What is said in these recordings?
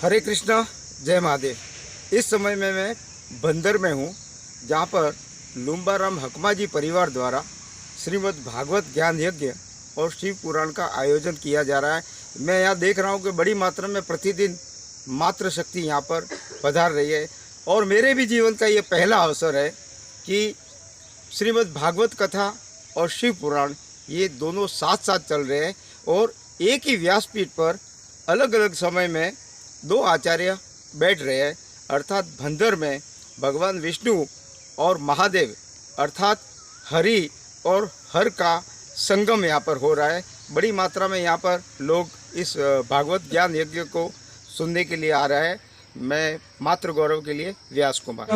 हरे कृष्णा, जय महादेव। इस समय में मैं बंदर में हूँ, जहाँ पर लुम्बाराम हकमा जी परिवार द्वारा श्रीमद् भागवत ज्ञान यज्ञ और शिव पुराण का आयोजन किया जा रहा है। मैं यहाँ देख रहा हूँ कि बड़ी मात्रा में प्रतिदिन मातृ शक्ति यहाँ पर पधार रही है और मेरे भी जीवन का ये पहला अवसर है कि श्रीमद् भागवत कथा और शिव पुराण ये दोनों साथ साथ चल रहे हैं और एक ही व्यासपीठ पर अलग अलग समय में दो आचार्य बैठ रहे हैं। अर्थात बंदर में भगवान विष्णु और महादेव अर्थात हरि और हर का संगम यहाँ पर हो रहा है। बड़ी मात्रा में यहाँ पर लोग इस भागवत ज्ञान यज्ञ को सुनने के लिए आ रहे हैं। मैं मातृ गौरव के लिए व्यास कुमार।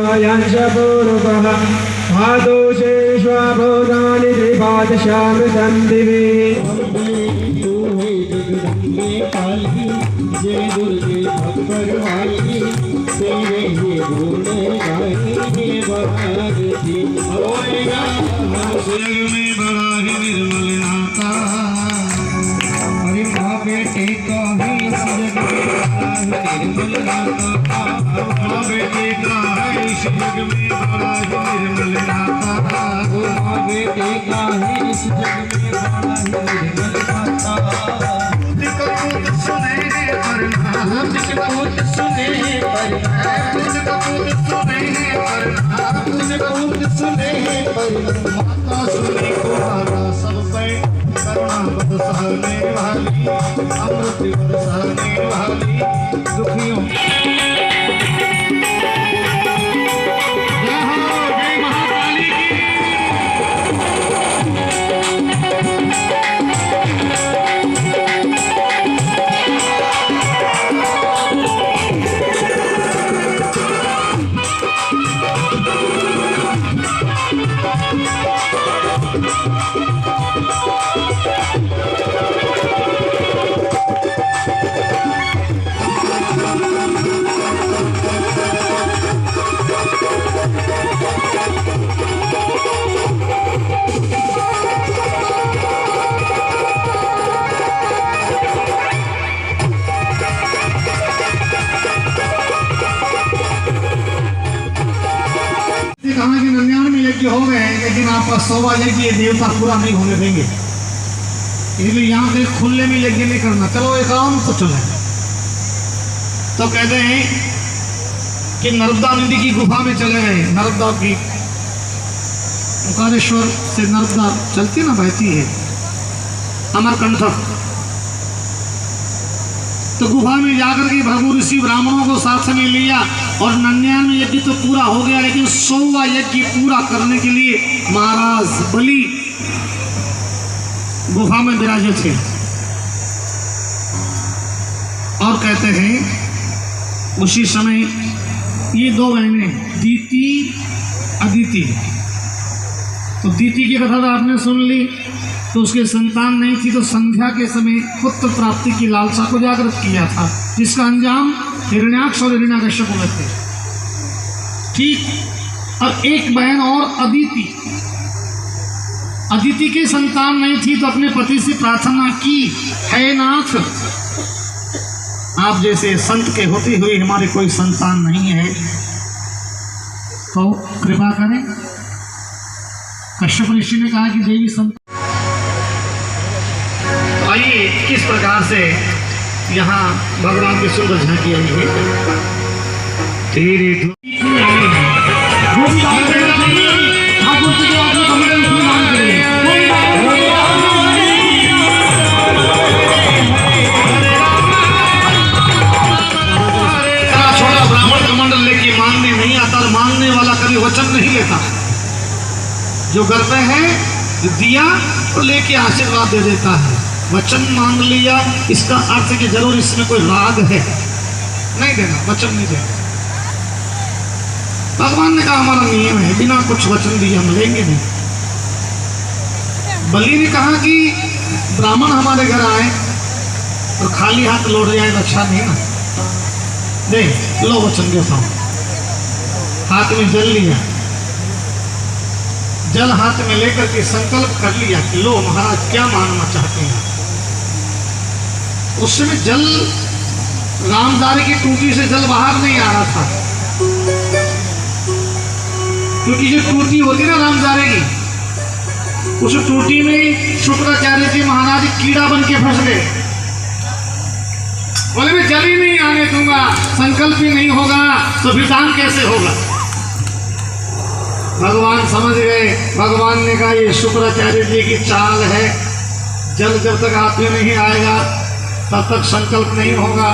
कहा कि 99 यज्ञ हो गए, लेकिन आपका 100वां यज्ञ ये देवता पूरा नहीं होने देंगे, इसलिए यहाँ से खुले में यज्ञ नहीं करना। चलो एकांत तो चले। तो कहते हैं कि नर्मदा नदी की गुफा में चले गए। नर्मदा की ओंकारेश्वर से नर्मदा चलती ना, बहती है अमरकंटक। तो गुफा में जाकर के भगवान ऋषि ब्राह्मणों को साथ में लिया और 99 यज्ञ तो पूरा हो गया, लेकिन 100वां यज्ञ पूरा करने के लिए महाराज बलि गुफा में विराजे थे। और कहते हैं उसी समय ये दो बहनें दीति अदिति। तो दीति की कथा तो आपने सुन ली, तो उसके संतान नहीं थी, तो संध्या के समय पुत्र प्राप्ति की लालसा को जागृत किया था, जिसका अंजाम हिरण्याक्ष और हिरण्याकश्यप हुए थे। ठीक। और एक बहन और अदिति। अदिति के संतान नहीं थी, तो अपने पति से प्रार्थना की, हे नाथ, आप जैसे संत के होते हुए हमारे कोई संतान नहीं है, तो कृपा करें। कश्यप ऋषि ने कहा कि देवी संत। आइए किस प्रकार से यहाँ भगवान की सुंदर झांकी आई है। तेरे छोटा ब्राह्मण कमंडल लेके मानने नहीं आता, और मानने वाला कभी वचन नहीं लेता। जो घर पे है दिया तो लेके आशीर्वाद दे देता है। वचन मांग लिया, इसका अर्थ है कि जरूर इसमें कोई राग है, नहीं देना, वचन नहीं देना। भगवान ने कहा हमारा नियम है, बिना कुछ वचन दिए हम लेंगे नहीं। बलि ने कहा कि ब्राह्मण हमारे घर आए और खाली हाथ लौट जाए तो अच्छा नहीं ना। दे लो वचन देता हूँ। हाथ में जल लिया, जल हाथ में लेकर के संकल्प कर लिया कि लो महाराज क्या मांगना चाहते हैं। उस समय जल रामदारी की टूटी से जल बाहर नहीं आ रहा था, क्योंकि जो टूटी होती ना रामदारे की, उस टूटी में शुक्राचार्य जी महाराज कीड़ा बन के फंस गए। बोले मैं जल ही नहीं आने दूंगा, संकल्प ही नहीं होगा तो विधान कैसे होगा। भगवान समझ गए। भगवान ने कहा ये शुक्राचार्य जी की चाल है, जल जब तक हाथ में नहीं आएगा तब तक संकल्प नहीं होगा।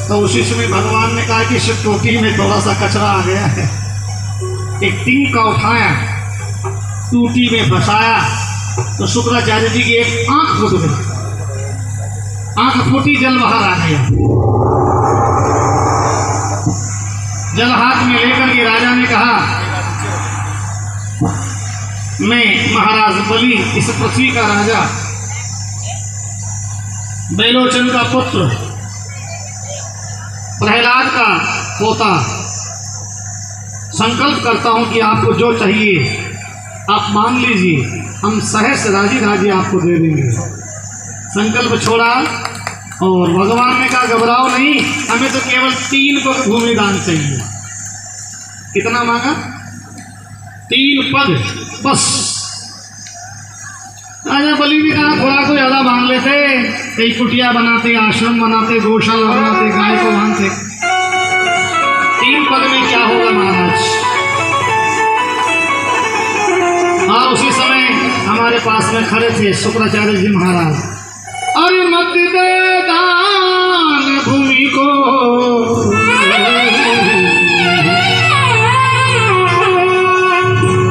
तो उसी समय भगवान ने कहा कि इस टोटी में थोड़ा सा कचरा आ गया है, एक टीम का उठाया, टूटी में फंसाया, तो शुक्राचार्य जी की एक आंख फूट गई। आंख फूटी, जल बाहर आ गया। जल हाथ में लेकर के राजा ने कहा मैं महाराज बलि, इस पृथ्वी का राजा, बेलोचन का पुत्र, प्रहलाद का पोता, संकल्प करता हूं कि आपको जो चाहिए आप मांग लीजिए, हम सहर्ष राजी राजी आपको दे देंगे। संकल्प छोड़ा और भगवान ने कहा घबराओ नहीं, हमें तो केवल 3 पग भूमि दान चाहिए। कितना मांगा? 3 पग बस। राजा बलि ने कहा थोड़ा तो ज्यादा बांध लेते, कई कुटिया बनाते, आश्रम बनाते, गौशाला बनाते, गाय को बांधते। 3 पग में क्या होगा महाराज? हाँ, उसी समय हमारे पास में खड़े थे शुक्राचार्य जी महाराज। अरे मत दे दान भूमि को,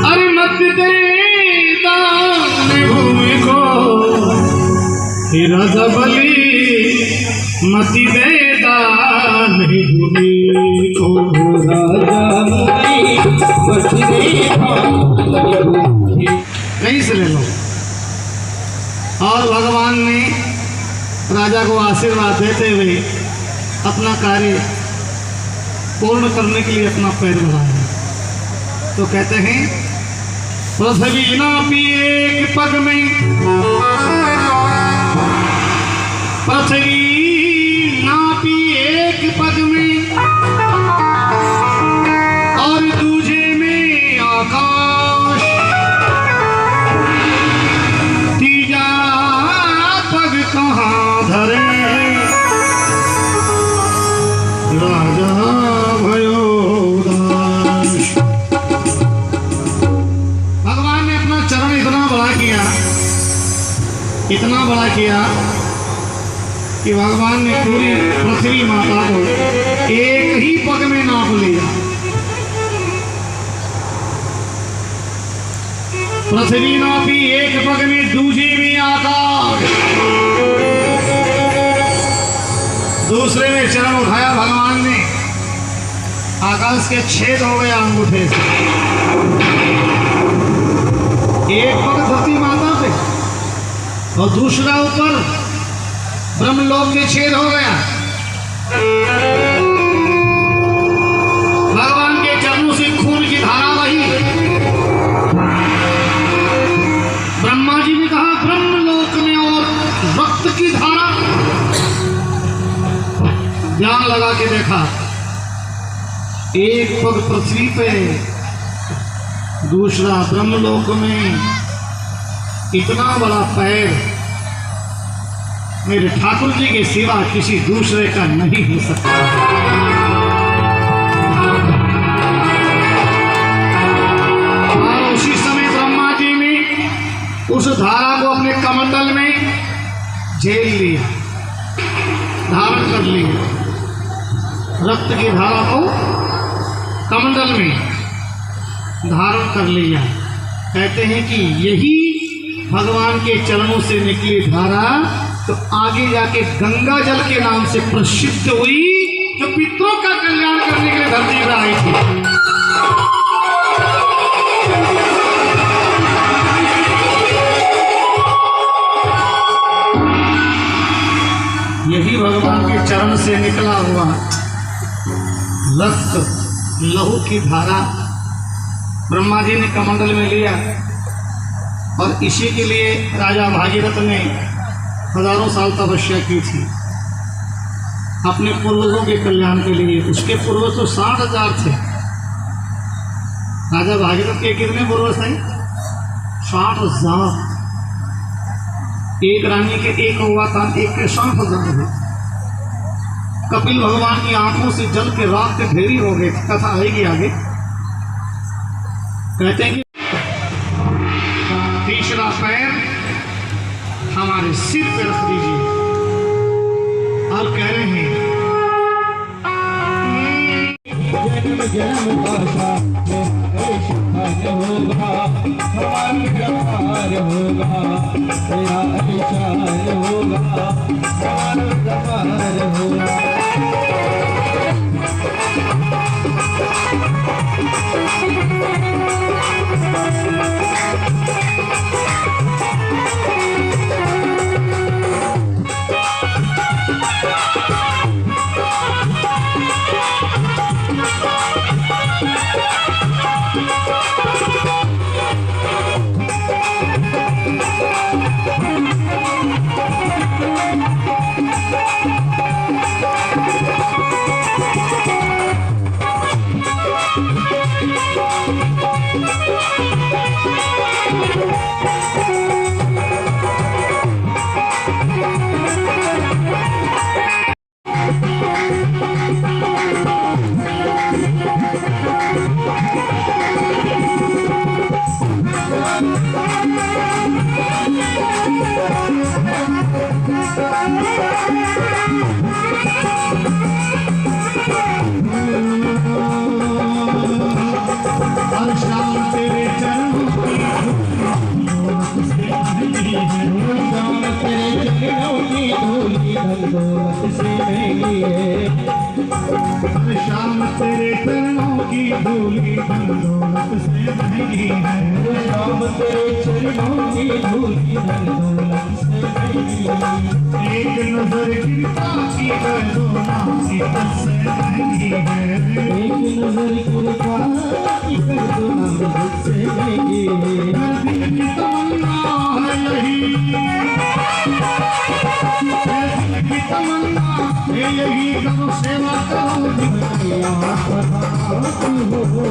अरे मत दे दान भूमि को, हे राजा बलि मत दे दान भूमि को, राजा बलि मत दे नहीं से ले लो। और भगवान ने राजा को आशीर्वाद देते हुए अपना कार्य पूर्ण करने के लिए अपना पैर बढ़ाया। तो कहते हैं पृथ्वी नापी एक पग में, पृथ्वी नापी एक पग में, और दूजे में आकाश, तीजा पग कहाँ धरे, राजा भयो दास। भगवान ने अपना चरण इतना बड़ा किया, इतना बड़ा किया कि भगवान ने पूरी पृथ्वी माता को एक ही पग में नाप लिया। पृथ्वी नापी एक पग में, दूसरी में आकाश, दूसरे में चरण उठाया भगवान ने, आकाश के छेद हो गया अंगूठे से। एक पग धरती माता पे और दूसरा ऊपर ब्रह्मलोक के छेद हो गया। भगवान के चरणों से खून की धारा बही। ब्रह्मा जी ने कहा ब्रह्मलोक में और रक्त की धारा। ध्यान लगा के देखा, एक पग पृथ्वी पे, दूसरा ब्रह्मलोक में। इतना बड़ा पैर मेरे ठाकुर जी के सिवा किसी दूसरे का नहीं हो सकता। और उसी समय ब्रह्मा जी ने उस धारा को अपने कमंडल में झेल लिया, धारण कर लिया। रक्त की धारा को कमंडल में धारण कर लिया। कहते हैं कि यही भगवान के चरणों से निकली धारा तो आगे जाके गंगा जल के नाम से प्रसिद्ध हुई, जो पितरों का कल्याण करने के लिए धरती पर आई थी। यही भगवान के चरण से निकला हुआ रक्त लहू की धारा ब्रह्मा जी ने कमंडल में लिया, और इसी के लिए राजा भागीरथ ने हजारों साल तपस्या की थी। अपने पूर्वजों के कल्याण के लिए। उसके पूर्वज तो 60,000 थे। राजा भागीरथ के कितने पूर्वज थे? 60,000। एक रानी के एक हुआ था, एक के 60,000 हुए। कपिल भगवान की आंखों से जल के रात के ढेरी हो गए। कथा आएगी आगे। कहते हैं कि तीसरा पैर हमारे सिर पे रख दीजिए और कह रहे हैं जन्म जन्म का साथ होगा, हमारा व्यवहार होगा, तेरा अधिकार होगा, हमारा व्यवहार होगा। शाम तेरे चरणों की धूली धन दौलत से महंगी है। शाम तेरे चरणों की धूली धन दौलत से महंगी है। एक नजर कृपा की कर दो ना इज्जत से महंगी है। एक नजर कृपा की कर दो ना इज्जत से महंगी है। हर दिल की तमन्ना है यही, दिल की तमन्ना है यही, करो सेवा करो हो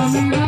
Thank you.